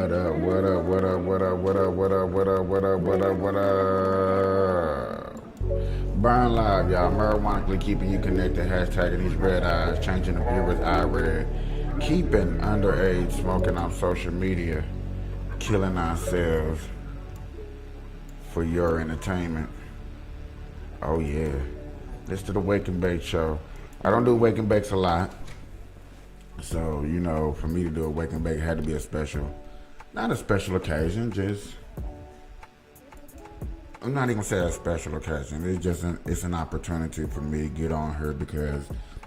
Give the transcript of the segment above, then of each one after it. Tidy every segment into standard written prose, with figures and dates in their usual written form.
What up, what up, what up, what up, what up, what up, what up, what up, what up, what up? Burn Live, y'all. Marijuanically keeping you connected. Hashtagging these red eyes. Changing the viewers eye red. Keeping underage smoking on social media. Killing ourselves for your entertainment. Oh, yeah. This to the Wake and Bake show. I don't do Wake and Bakes a lot. So, you know, for me to do a Wake and Bake, it had to be a special, not a special occasion, just, I'm not even gonna say a special occasion. It's just it's an opportunity for me to get on here because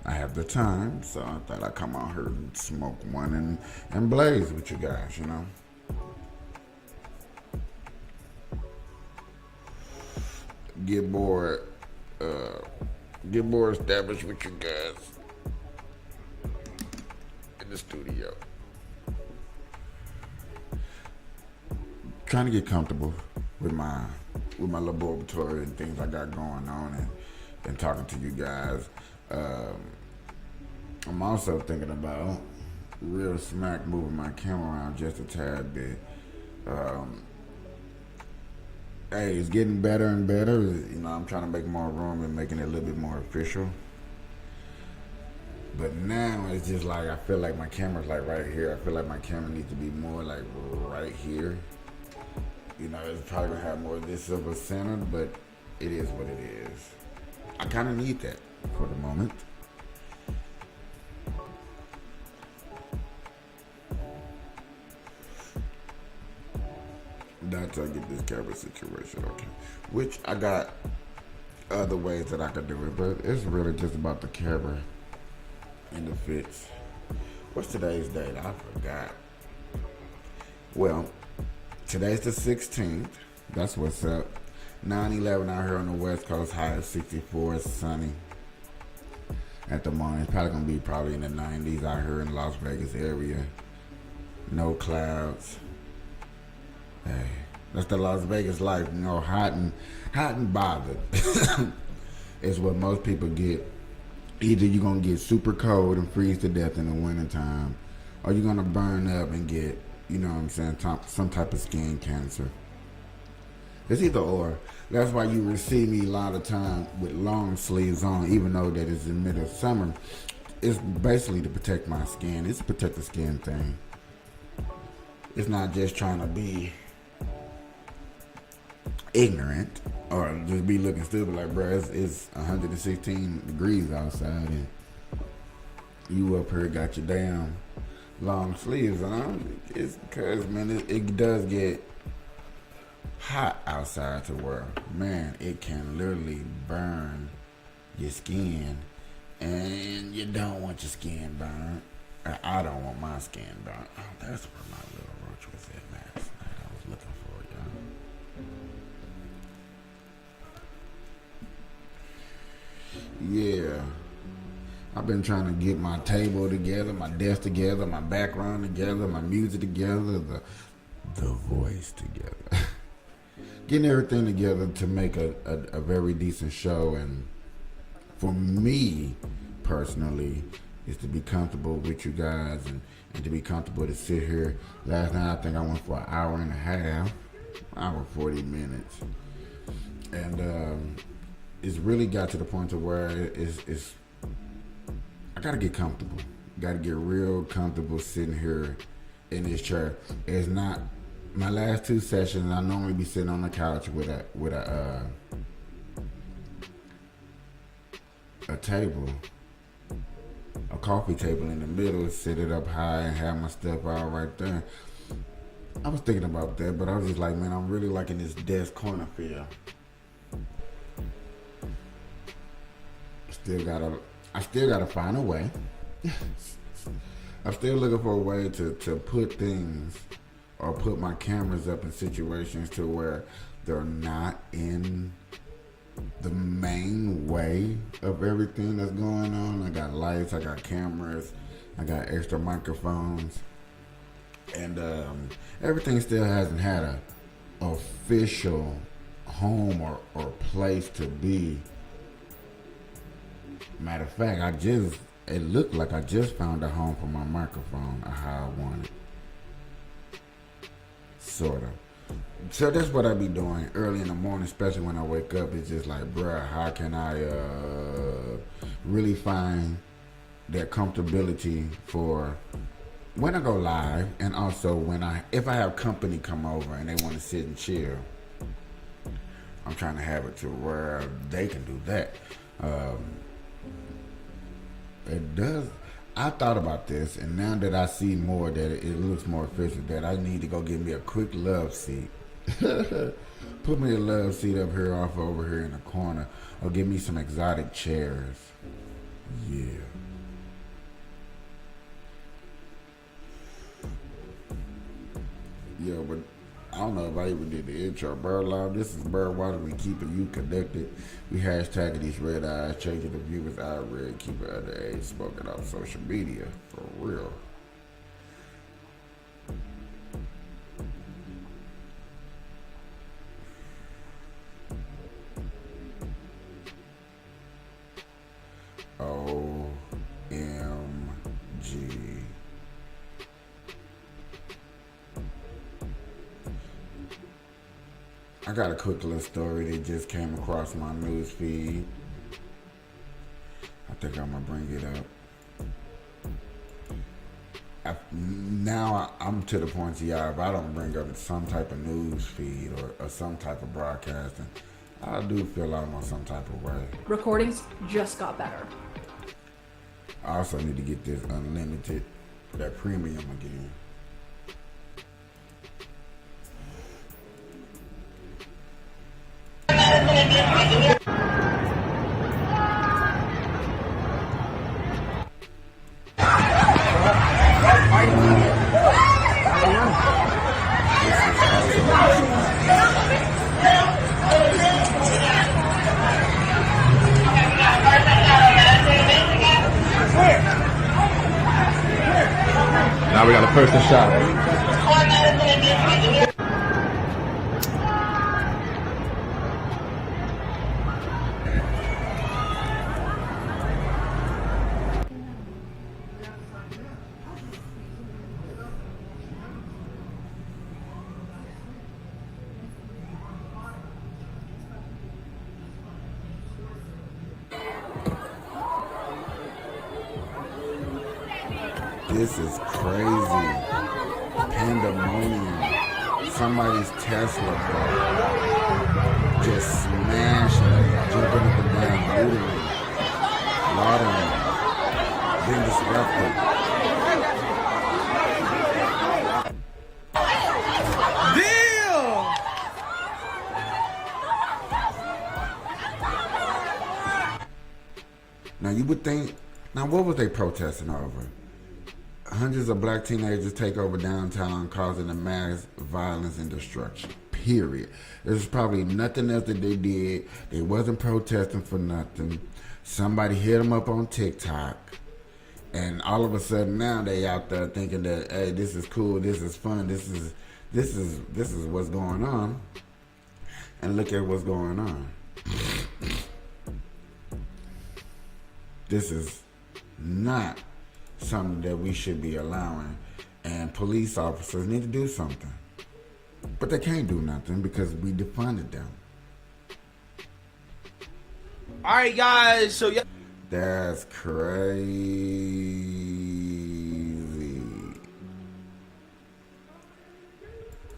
I have the time. So I thought I'd come on here and smoke one and blaze with you guys, you know. Get more established with you guys in the studio. Trying to get comfortable with my laboratory and things I got going on and talking to you guys. I'm also thinking about real smack moving my camera around just a tad bit. Hey, it's getting better and better. You know, I'm trying to make more room and making it a little bit more official. But now it's just like I feel like my camera's like right here. I feel like my camera needs to be more like right here. You know, it's probably gonna have more of this silver center, but it is what it is. I kind of need that for the moment. That's how I get this camera situation okay. Which I got other ways that I could do it, but it's really just about the camera and the fits. What's today's date? I forgot. Well, today's the 16th. That's what's up. 9/11 out here on the West Coast. High of 64. It's sunny at the moment. It's probably gonna be in the 90s out here in the Las Vegas area. No clouds. Hey, that's the Las Vegas life. You know, hot and bothered is what most people get. Either you're gonna get super cold and freeze to death in the wintertime, or you're gonna burn up and get, you know what I'm saying, some type of skin cancer. It's either or. That's why you will see me a lot of time with long sleeves on, even though that it's in the middle of summer. It's basically to protect my skin. It's a protect the skin thing. It's not just trying to be ignorant or just be looking stupid like, bro, it's 116 degrees outside and you up here got your damn long sleeves on. It's because, man, it does get hot outside to where, man, it can literally burn your skin, and you don't want your skin burned. I don't want my skin burned. Oh, that's where my little roach was at last night. I was looking for y'all. Yeah. I've been trying to get my table together, my desk together, my background together, my music together, the voice together. Getting everything together to make a very decent show. And for me, personally, is to be comfortable with you guys and to be comfortable to sit here. Last night, I think I went for an hour and a half, hour 40 minutes. And it's really got to the point to where it's I gotta get comfortable. Gotta get real comfortable sitting here in this chair. It's not my last two sessions. I normally be sitting on the couch with a table, a coffee table in the middle, sit it up high and have my stuff out right there. I was thinking about that, but I was just like, man, I'm really liking this desk corner feel. I still gotta find a way. I'm still looking for a way to put things or put my cameras up in situations to where they're not in the main way of everything that's going on. I got lights, I got cameras, I got extra microphones, and everything still hasn't had a official home or place to be. Matter of fact, it looked like I just found a home for my microphone, how I want it. sort of. So that's what I be doing early in the morning, especially when I wake up. It's just like, bruh, how can I really find that comfortability for when I go live, and also if I have company come over and they want to sit and chill. I'm trying to have it to where they can do that. It does. I thought about this, and now that I see more that it looks more efficient, that I need to go get me a quick love seat. Put me a love seat up here off over here in the corner, or give me some exotic chairs. Yeah. Yeah, but I don't know if I even did the intro. Bird Love, this is Bird Water. We keeping you connected. We hashtagging these red eyes, changing the viewers eye red, keeping underage smoking on social media. For real. OMG. I got a quick little story that just came across my news feed. I think I'm gonna bring it up. I'm to the point to y'all, if I don't bring up some type of news feed or some type of broadcasting, I do feel I'm on some type of way. Recordings just got better. I also need to get this unlimited, that premium again. Now we got a person shot. This is crazy. Pandemonium. Somebody's Tesla car just smashing, jumping up and down, looting, laundering, being disrupted. Now you would think, now what was they protesting over? Hundreds of black teenagers take over downtown, causing a mass violence and destruction. Period. There's probably nothing else that they did. They wasn't protesting for nothing. Somebody hit them up on TikTok, and all of a sudden now they out there thinking that, hey, this is cool, this is fun, this is what's going on. And look at what's going on. This is not something that we should be allowing, and police officers need to do something, but they can't do nothing because we defunded them. All right, guys, so yeah, That's crazy.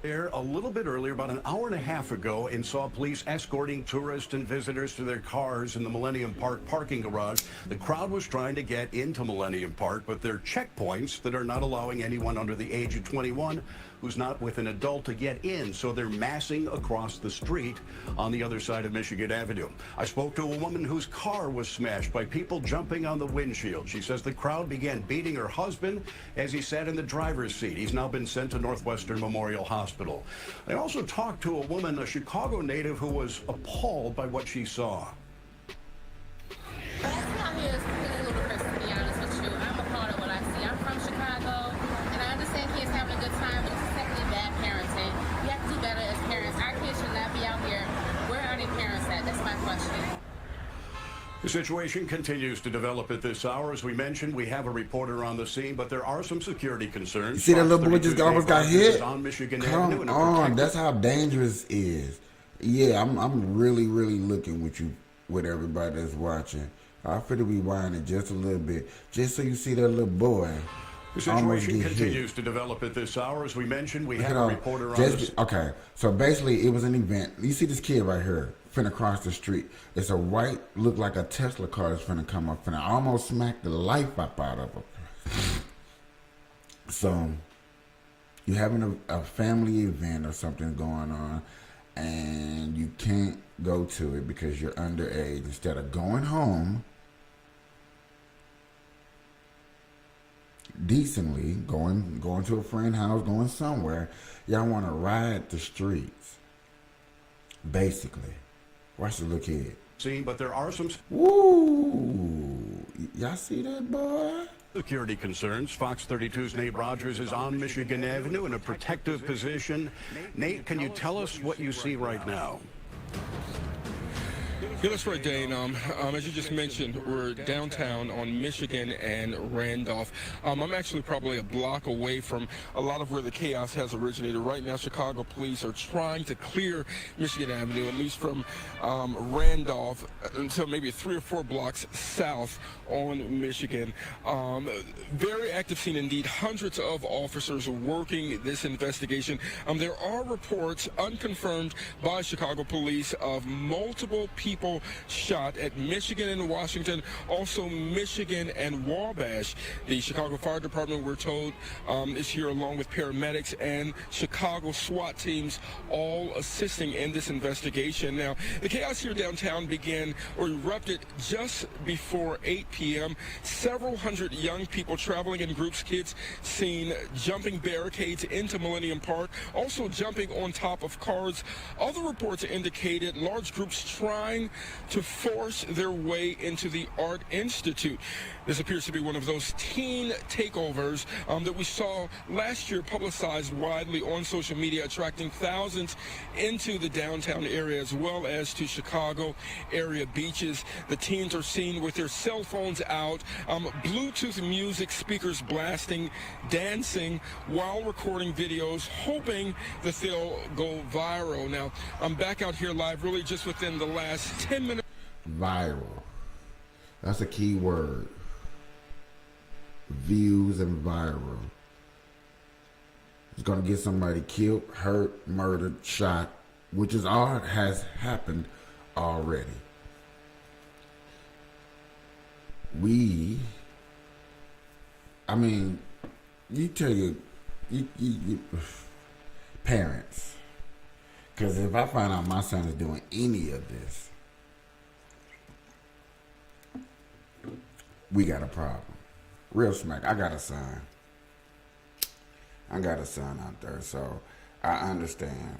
There a little bit earlier, about an hour and a half ago, and saw police escorting tourists and visitors to their cars in the Millennium Park parking garage. The crowd was trying to get into Millennium Park, but there are checkpoints that are not allowing anyone under the age of 21 who's not with an adult to get in, so they're massing across the street on the other side of Michigan Avenue. I spoke to a woman whose car was smashed by people jumping on the windshield. She says the crowd began beating her husband as he sat in the driver's seat. He's now been sent to Northwestern Memorial Hospital. I also talked to a woman, a Chicago native, who was appalled by what she saw. That's not me. It's completely ludicrous, to be honest with you. I'm appalled at what I see. I'm from Chicago, and I understand kids having a good time, but it's technically bad parenting. We have to do better as parents. Our kids should not be out here. Where are their parents at? That's my question. The The situation continues to develop at this hour. As we mentioned, we have a reporter on the scene, but there are some security concerns. You see that little boy just almost got hit? On Michigan Come Avenue in a on, protected- that's how dangerous it is. Yeah, I'm really looking with you, with everybody that's watching. I feel to be whining just a little bit, just so you see that little boy. The almost situation get hit. continues to develop at this hour. As we mentioned, we Look have at a all- reporter on just- the scene. Okay, so basically it was an event. You see this kid right here, finna cross the street. It's a white, look like a Tesla car that's finna come up, finna almost smack the life up out of him. So, you're having a family event or something going on, and you can't go to it because you're underage. Instead of going home decently, going to a friend's house, going somewhere, y'all want to ride the streets. Basically, watch the little kid. Scene, but there are some Woo! Y'all see that boy? security concerns. Fox 32's Nate Rogers is on Michigan Avenue in a protective position. Nate, can you tell us what you see right now? Yeah, that's right, Dane. As you just mentioned, we're downtown on Michigan and Randolph. I'm actually probably a block away from a lot of where the chaos has originated. Right now, Chicago police are trying to clear Michigan Avenue, at least from Randolph until maybe 3 or 4 blocks south on Michigan. Very active scene indeed. Hundreds of officers working this investigation. There are reports, unconfirmed by Chicago police, of multiple people shot at Michigan and Washington, also Michigan and Wabash. The Chicago Fire Department, we're told, is here along with paramedics and Chicago SWAT teams, all assisting in this investigation. Now, the chaos here downtown began or erupted just before 8 p.m. Several hundred young people traveling in groups, kids seen jumping barricades into Millennium Park, also jumping on top of cars. Other reports indicated large groups trying to force their way into the Art Institute. This appears to be one of those teen takeovers that we saw last year, publicized widely on social media, attracting thousands into the downtown area as well as to Chicago area beaches. The teens are seen with their cell phones out, Bluetooth music speakers blasting, dancing while recording videos, hoping that they'll go viral. Now, I'm back out here live really just within the last 10 minutes. Viral. That's a key word. Views and viral. It's gonna get somebody killed, hurt, murdered, shot, which is all has happened already. You tell you parents, because if I find out my son is doing any of this, we got a problem. Real smack. I got a son out there, so I understand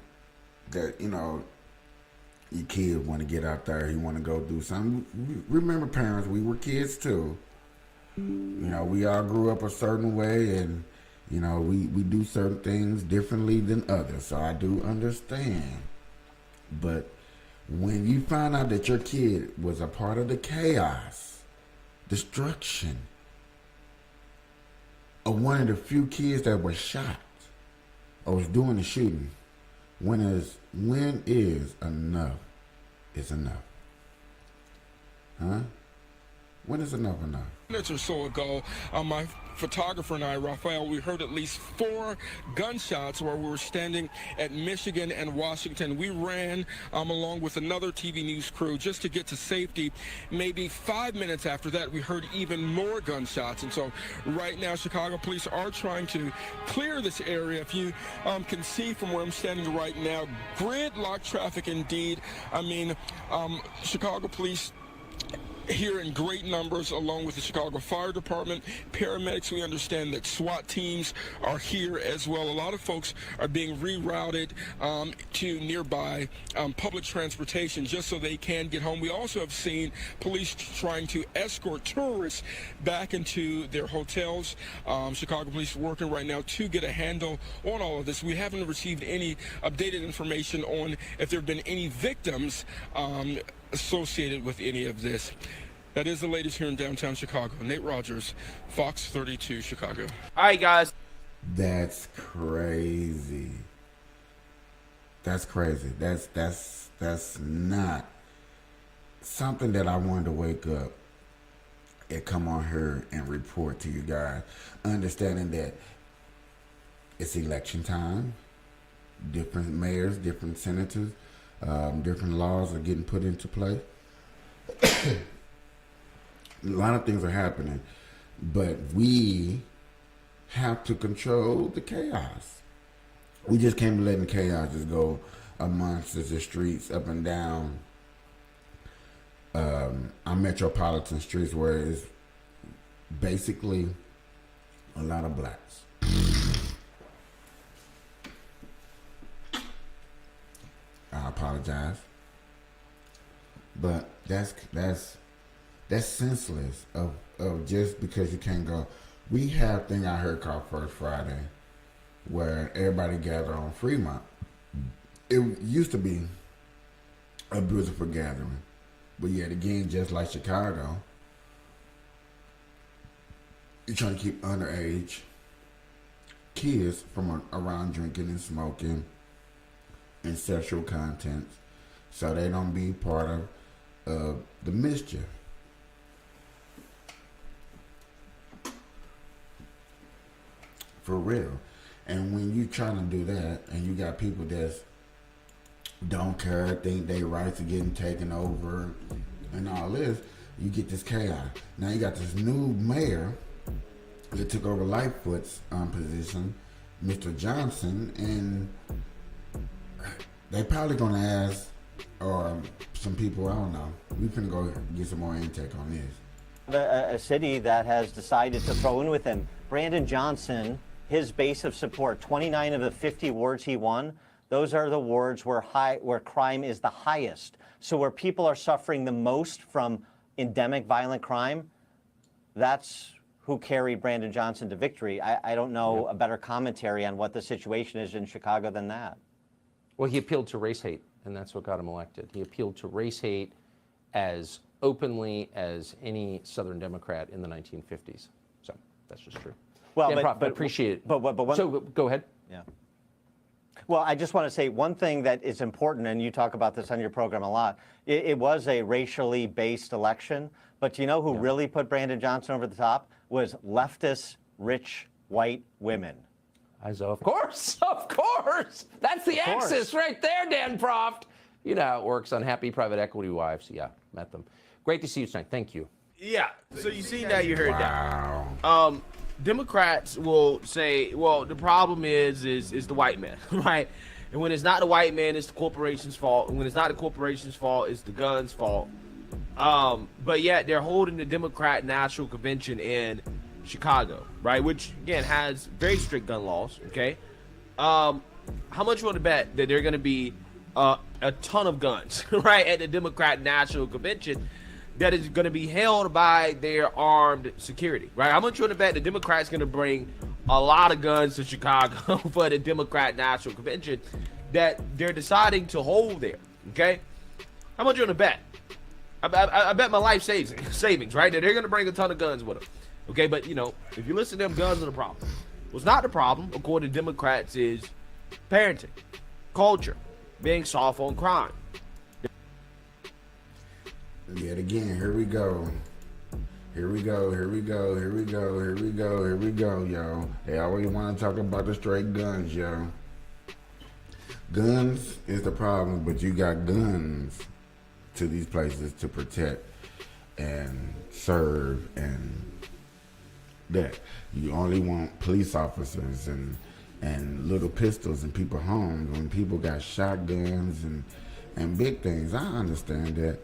that, your kid want to get out there, he want to go do something. Remember, parents, we were kids too. We all grew up a certain way, and we do certain things differently than others, so I do understand. But when you find out that your kid was a part of the chaos, destruction of one of the few kids that was shot or was doing the shooting, when is enough is enough? Huh? When is enough? Minutes or so ago, my photographer and I, Raphael, we heard at least 4 gunshots while we were standing at Michigan and Washington. We ran along with another TV news crew just to get to safety. Maybe 5 minutes after that, we heard even more gunshots. And so right now, Chicago police are trying to clear this area. If you can see from where I'm standing right now, gridlock traffic indeed. Chicago police here in great numbers, along with the Chicago Fire Department, paramedics. We understand that SWAT teams are here as well. A lot of folks are being rerouted to nearby public transportation just so they can get home. We also have seen police trying to escort tourists back into their hotels. Chicago police working right now to get a handle on all of this. We haven't received any updated information on if there have been any victims associated with any of this. That is the latest here in downtown Chicago. Nate Rogers, Fox 32, Chicago. All right, guys. That's crazy. That's crazy. That's not something that I wanted to wake up and come on here and report to you guys, understanding that it's election time, different mayors, different senators, different laws are getting put into play. A lot of things are happening, but we have to control the chaos. We just can't be letting chaos just go amongst the streets up and down our metropolitan streets where it's basically a lot of blacks. I apologize, but that's senseless of just because you can't go. We have thing I heard called First Friday, where everybody gather on Fremont. It used to be a beautiful gathering, but yet again, just like Chicago, you're trying to keep underage kids from around drinking and smoking and sexual content, so they don't be part of the mischief. For real. And when you trying to do that, and you got people that don't care, think they rights are getting taken over, and all this, you get this chaos. Now you got this new mayor that took over Lightfoot's position, Mr. Johnson, and they probably gonna ask, or some people, I don't know. We finna go get some more intake on this. A city that has decided to throw in with him. Brandon Johnson, his base of support, 29 of the 50 wards he won, those are the wards where crime is the highest. So where people are suffering the most from endemic violent crime, that's who carried Brandon Johnson to victory. I don't know a better commentary on what the situation is in Chicago than that. Well, he appealed to race hate, and that's what got him elected. He appealed to race hate as openly as any Southern Democrat in the 1950s. So that's just true. Well, Dan but, Proft, I appreciate it. But so go ahead. Yeah. Well, I just want to say one thing that is important, and you talk about this on your program a lot. It was a racially based election, but you know who really put Brandon Johnson over the top was leftist, rich, white women. Of course, of course. That's the axis right there, Dan Proft. You know how it works. Unhappy private equity wives. Yeah, met them. Great to see you tonight. Thank you. Yeah. So you see that, you heard Wow. that. Democrats will say, well, the problem is the white man, right? And when it's not the white man, it's the corporation's fault. And when it's not the corporation's fault, it's the gun's fault. But yet they're holding the Democrat National Convention in Chicago, right? Which, again, has very strict gun laws, okay? How much you want to bet that there are going to be a ton of guns, right, at the Democrat National Convention that is going to be held by their armed security, right? How much you want to bet the Democrats going to bring a lot of guns to Chicago for the Democrat National Convention that they're deciding to hold there, okay? How much you want to bet? I bet my life savings, right? That they're going to bring a ton of guns with them. Okay, but, you know, if you listen to them, guns are the problem. What's not the problem, according to Democrats, is parenting, culture, being soft on crime. Yet again, here we go. Here we go, yo. They always want to talk about the straight guns, yo. Guns is the problem, but you got guns to these places to protect and serve and that. You only want police officers and little pistols in people's homes when people got shotguns and big things. I understand that.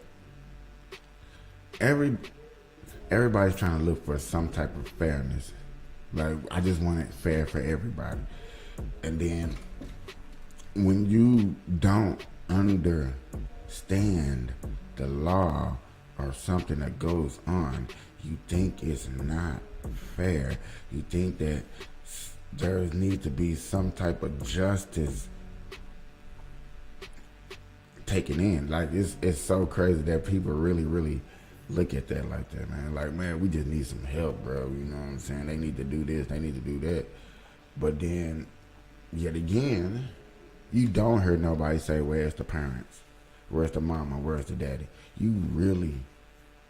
Everybody's trying to look for some type of fairness. Like, I just want it fair for everybody. And then when you don't understand the law or something that goes on, you think it's not fair. You think that there needs to be some type of justice taken in. Like, it's so crazy that people really look at that like that, man. Like, man, we just need some help, bro. You know what I'm saying? They need to do this, they need to do that. But then, yet again, you don't hear nobody say, where's the parents? Where's the mama? Where's the daddy? You really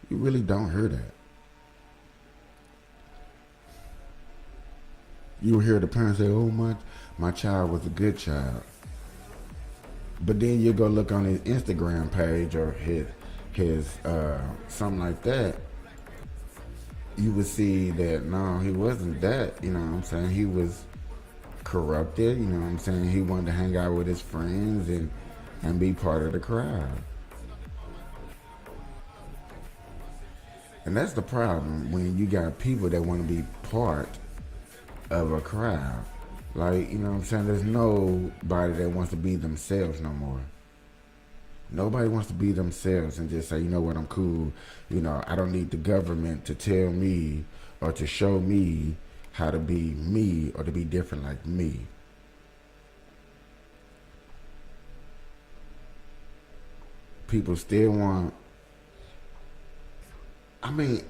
don't hear that. You hear the parents say, oh, my child was a good child. But then you go look on his Instagram page or his something like that, you would see that, no, he wasn't that, you know what I'm saying? He was corrupted, you know what I'm saying? He wanted to hang out with his friends and be part of the crowd. And that's the problem when you got people that want to be part of a crowd. Like, you know what I'm saying? There's nobody that wants to be themselves no more. Nobody wants to be themselves and just say, you know what, I'm cool. You know, I don't need the government to tell me or to show me how to be me or to be different like me. People still want, I mean,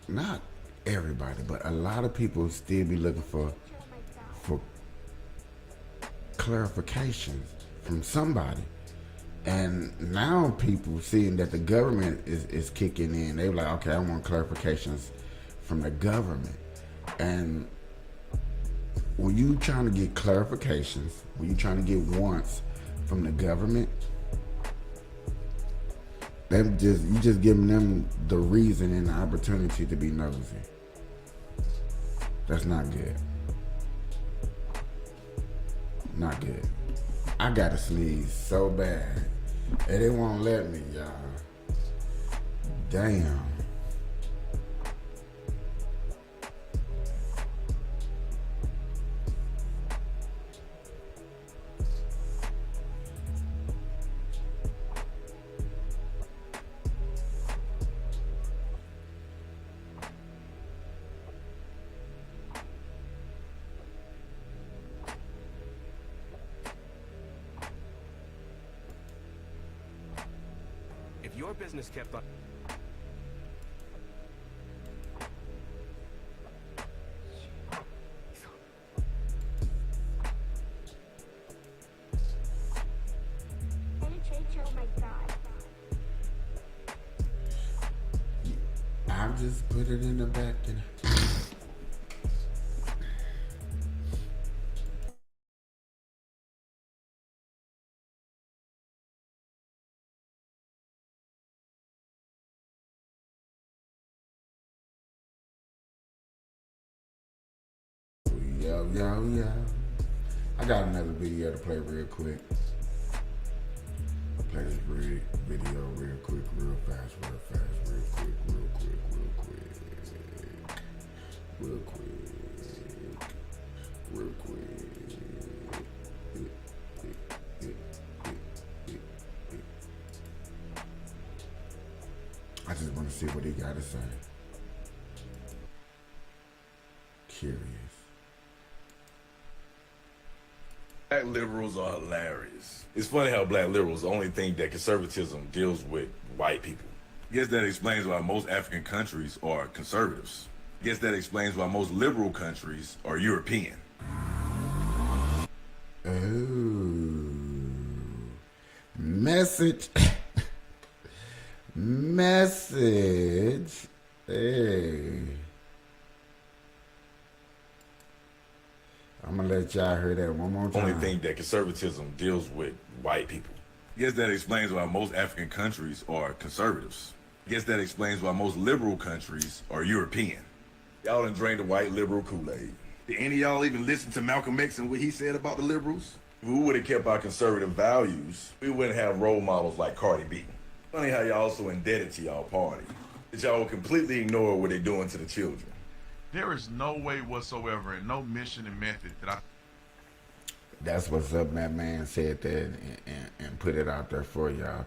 not everybody, but a lot of people still be looking for clarifications from somebody. And now people seeing that the government is kicking in, they were like, okay, I want clarifications from the government. And when you trying to get clarifications, when you trying to get wants from the government, you just giving them the reason and the opportunity to be nosy. That's not good. Not good. I gotta sneeze so bad, and they won't let me, y'all. Damn. If your business kept on... Oh my God. I'll just put it in the back and yo. I got another video to play real quick. Play this video real quick, real fast, real quick. I just want to see what he got to say. Curious. Black liberals are hilarious. It's funny how black liberals only think that conservatism deals with white people. I guess that explains why most African countries are conservatives. I guess that explains why most liberal countries are European. Oh. Message. Message. Hey. I'm gonna let y'all hear that one more time. Only think that conservatism deals with white people. I guess that explains why most African countries are conservatives. I guess that explains why most liberal countries are European. Y'all done drained the white liberal Kool-Aid. Did any of y'all even listen to Malcolm X and what he said about the liberals? If we would have kept our conservative values, we wouldn't have role models like Cardi B. Funny how y'all so indebted to y'all party, that y'all completely ignore what they're doing to the children. There is no way whatsoever and no mission and method that I... That's what's up. That man said that and put it out there for y'all.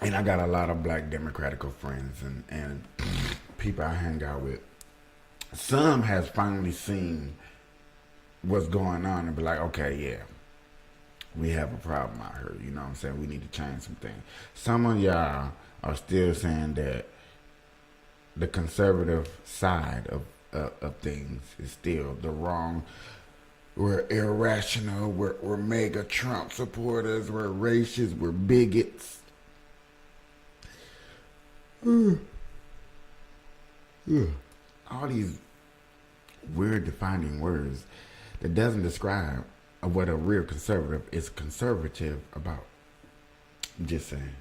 And I got a lot of black Democratic friends and people I hang out with. Some has finally seen what's going on and be like, okay, yeah, we have a problem out here. You know what I'm saying? We need to change some things. Some of y'all are still saying that the conservative side of things is still the wrong. We're irrational. We're mega Trump supporters. We're racist. We're bigots. All these weird defining words that doesn't describe what a real conservative is conservative about. I'm just saying.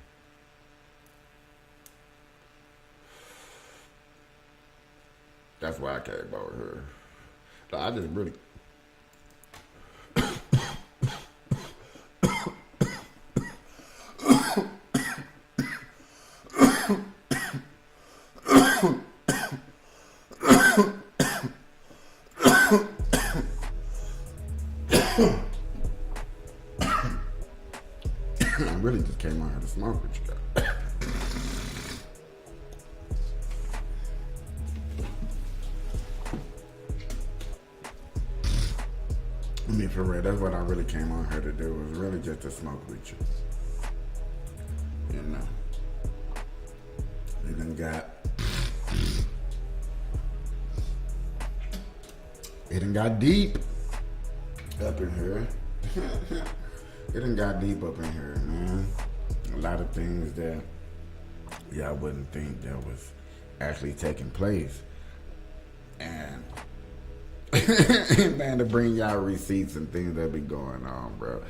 That's why I came over here. I just really. I really just came out here to smoke with you guys. I mean, for real, that's what I really came on here to do, was really just to smoke with you. You know. It done got deep up in here. It done got deep up in here, man. A lot of things that y'all wouldn't think that was actually taking place. And man, to bring y'all receipts and things that be going on, bro.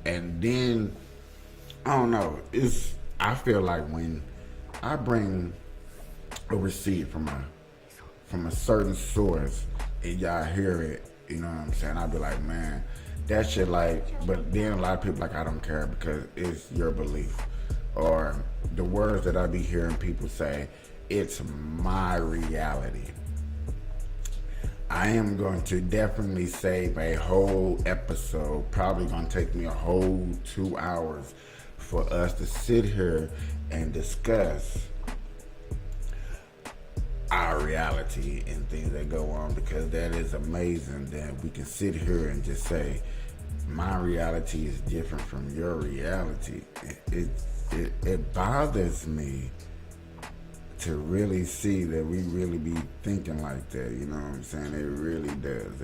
And then, I don't know, I feel like when I bring a receipt from a certain source and y'all hear it, you know what I'm saying, I'll be like, man, that shit like, but then a lot of people like, I don't care because it's your belief. Or the words that I be hearing people say, it's my reality. I am going to definitely save a whole episode, probably going to take me a whole 2 hours for us to sit here and discuss our reality and things that go on, because that is amazing that we can sit here and just say, my reality is different from your reality. It bothers me to really see that we really be thinking like that, you know what I'm saying? It really does.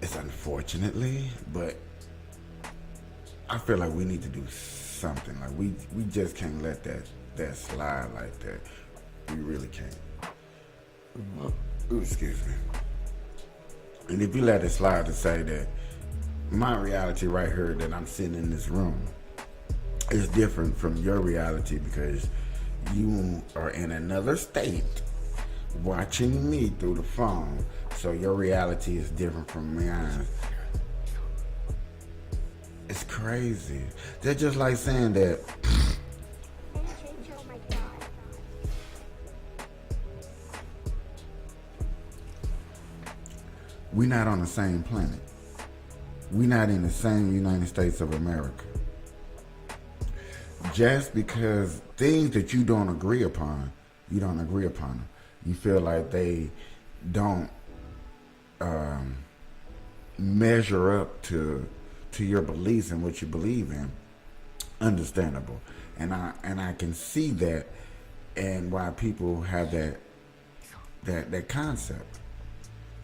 It's unfortunately, but I feel like we need to do something. Like we just can't let that slide like that. We really can't. Ooh, excuse me. And if you let it slide to say that my reality right here, that I'm sitting in this room, is different from your reality because you are in another state watching me through the phone, so your reality is different from mine. It's crazy. They're just like saying that we're not on the same planet. We're not in the same United States of America. Just because things that you don't agree upon, you don't agree upon them. You feel like they don't measure up to your beliefs and what you believe in. Understandable. And I can see that and why people have that concept.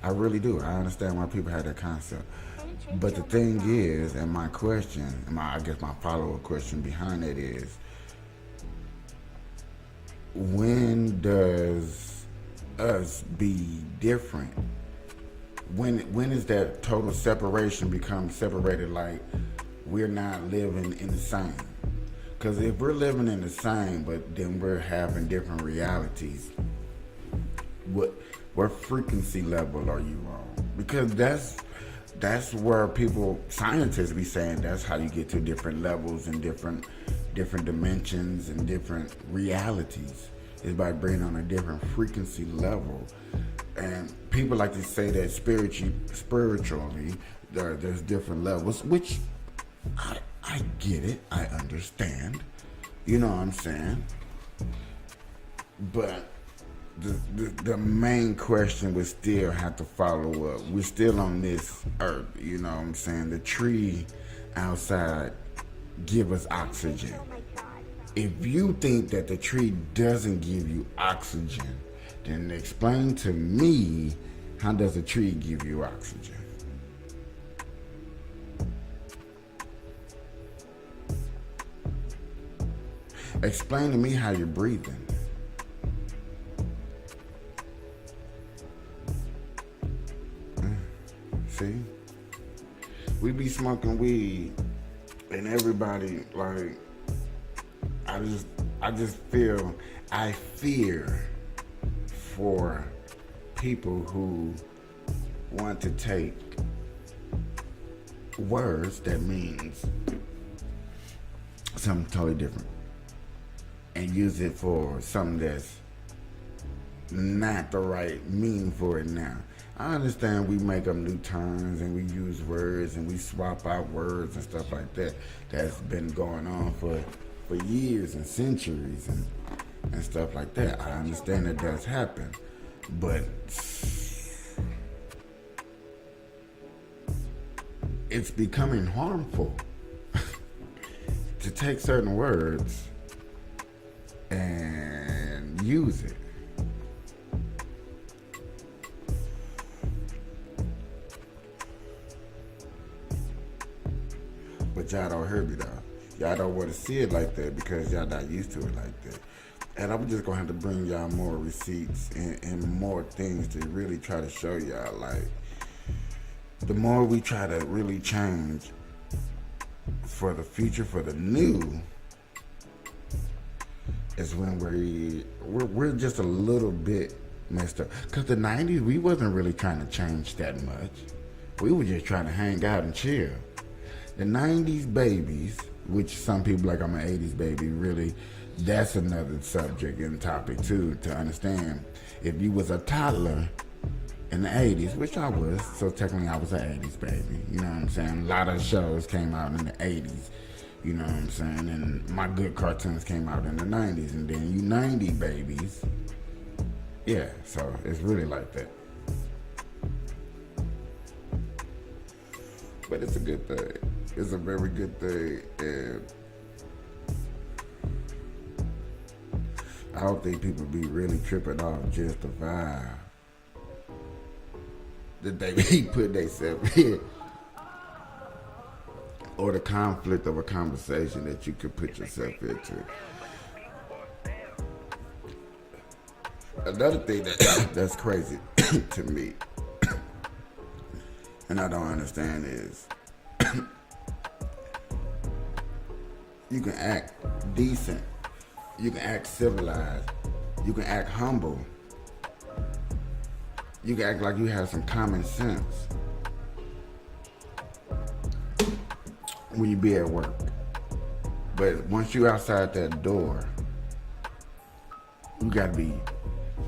I really do. I understand why people have that concept. But the thing is, and my question, and I guess my follow-up question behind it is, when does us be different? When is that total separation become separated, like we're not living in the same? Because if we're living in the same, but then we're having different realities, what frequency level are you on? Because that's where scientists be saying that's how you get to different levels and different dimensions and different realities, is by bringing on a different frequency level. And people like to say that spiritually there's different levels, which I get it, I understand, you know what I'm saying? But the main question would still have to follow up. We're still on this earth, you know what I'm saying? The tree outside give us oxygen. If you think that the tree doesn't give you oxygen, then explain to me, how does a tree give you oxygen? Explain to me how you're breathing. See? We be smoking weed and everybody like, I fear for people who want to take words that means something totally different and use it for something that's not the right meaning for it now. I understand we make up new terms and we use words and we swap out words and stuff like that. That's been going on for years and centuries and stuff like that. I understand that does happen, but it's becoming harmful to take certain words and use it. But y'all don't hear me though. Y'all don't want to see it like that because y'all not used to it like that. And I'm just gonna have to bring y'all more receipts and more things to really try to show y'all, like, the more we try to really change for the future, for the new, is when we're just a little bit messed up. Cause the 90s, we wasn't really trying to change that much. We were just trying to hang out and chill. The 90s babies, which some people like, I'm an 80s baby, really, that's another subject and topic too, to understand. If you was a toddler in the 80s, which I was, so technically I was an 80s baby, you know what I'm saying? A lot of shows came out in the 80s, you know what I'm saying? And my good cartoons came out in the 90s, and then you 90 babies, yeah, so it's really like that. But it's a good thing. It's a very good thing, and I don't think people be really tripping off just the vibe that they be putting themselves in, or the conflict of a conversation that you could put yourself into. Another thing that's crazy to me, and I don't understand, is you can act decent, you can act civilized, you can act humble, you can act like you have some common sense when you be at work. But once you outside that door, you gotta be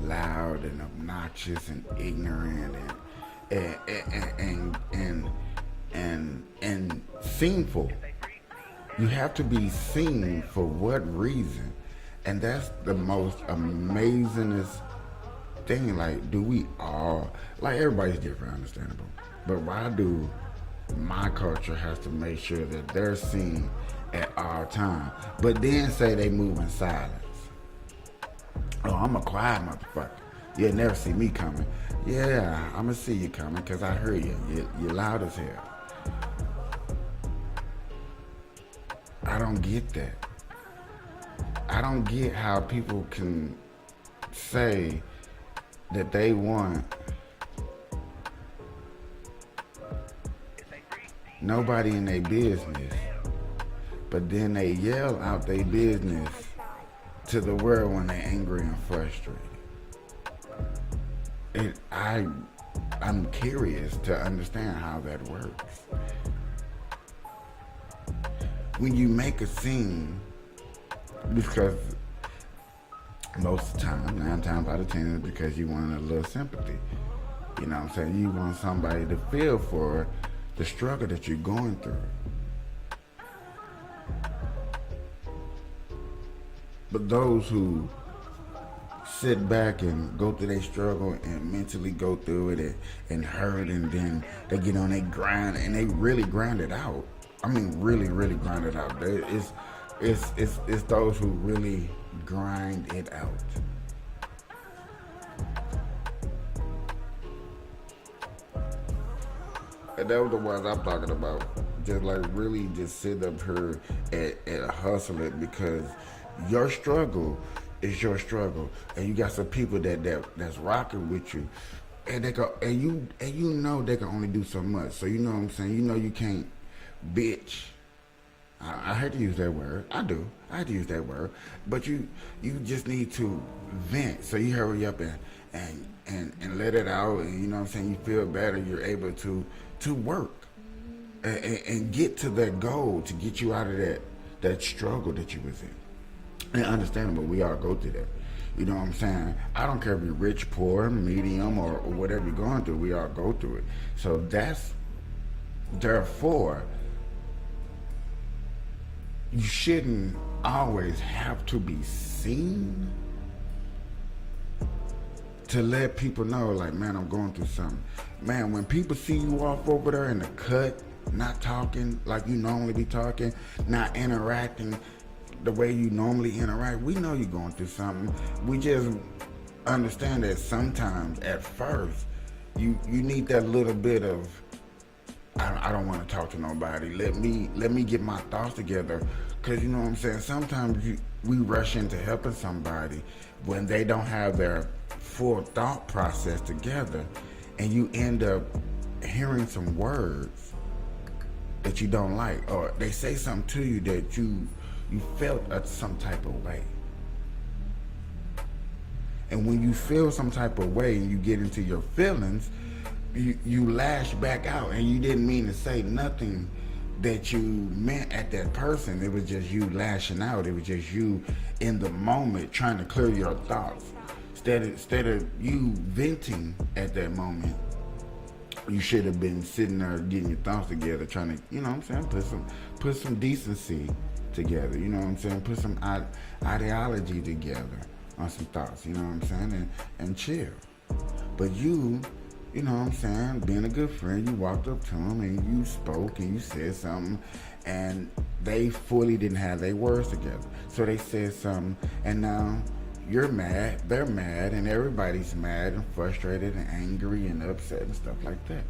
loud and obnoxious and ignorant and sinful. You have to be seen for what reason? And that's the most amazingest thing. Like, do we all, like, everybody's different, understandable, but why do my culture has to make sure that they're seen at all times, but then say they move in silence? Oh, I'm a quiet motherfucker. You'll never see me coming. Yeah, I'm gonna see you coming because I heard you. You're loud as hell. I don't get that. I don't get how people can say that they want nobody in their business, but then they yell out their business to the world when they're angry and frustrated. And I'm curious to understand how that works. When you make a scene, because most of the time, 9 times out of 10, is because you want a little sympathy. You know what I'm saying? You want somebody to feel for the struggle that you're going through. But those who sit back and go through their struggle and mentally go through it and hurt, and then they get on their grind and they really grind it out. I mean, really, really grind it out. it's those who really grind it out. And that was the ones I'm talking about. Just like really just sit up here and hustle it, because your struggle is your struggle, and you got some people that's rocking with you, and they go and you know they can only do so much. So you know what I'm saying. You know you can't bitch. I hate to use that word. I do. I hate to use that word. But you just need to vent. So you hurry up and let it out, and you know what I'm saying. You feel better. You're able to work and get to that goal, to get you out of that struggle that you was in. And understandable, we all go through that. You know what I'm saying? I don't care if you're rich, poor, medium, or whatever you're going through. We all go through it. So therefore, you shouldn't always have to be seen to let people know, like, man, I'm going through something. Man, when people see you off over there in the cut, not talking like you normally be talking, not interacting the way you normally interact, we know you're going through something. We just understand that sometimes at first you need that little bit of, I don't want to talk to nobody. Let me get my thoughts together. Because you know what I'm saying? Sometimes we rush into helping somebody when they don't have their full thought process together, and you end up hearing some words that you don't like, or they say something to you that you felt some type of way. And when you feel some type of way and you get into your feelings, you lash back out, and you didn't mean to say nothing that you meant at that person. It was just you lashing out. It was just you in the moment trying to clear your thoughts. Instead of you venting at that moment, you should have been sitting there getting your thoughts together, trying to, you know what I'm saying, put some decency together, you know what I'm saying, put some ideology together on some thoughts, you know what I'm saying, and chill. But you know what I'm saying, being a good friend, you walked up to them and you spoke and you said something, and they fully didn't have their words together. So they said something, and now you're mad, they're mad, and everybody's mad and frustrated and angry and upset and stuff like that.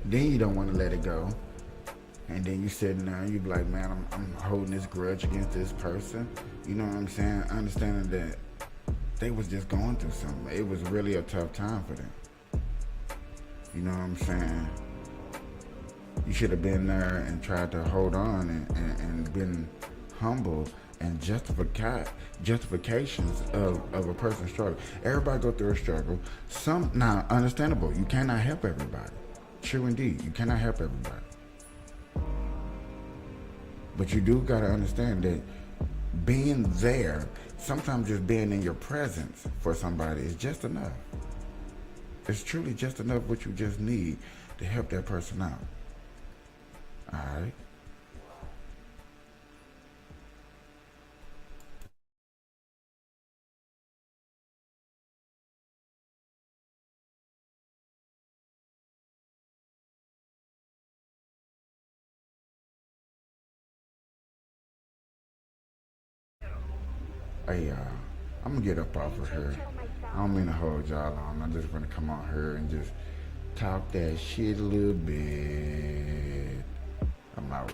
Then you don't want to let it go. And then you sitting there and you be like, man, I'm holding this grudge against this person. You know what I'm saying? Understanding that they was just going through something. It was really a tough time for them. You know what I'm saying? You should have been there and tried to hold on and been humble and justifications of a person's struggle. Everybody go through a struggle. Now, understandable, you cannot help everybody. True indeed, you cannot help everybody. But you do gotta understand that being there, sometimes just being in your presence for somebody is just enough. It's truly just enough what you just need to help that person out. All right? Hey, I'm gonna get up off of here. I don't mean to hold y'all on. I'm just gonna come on here and just talk that shit a little bit. I'm out.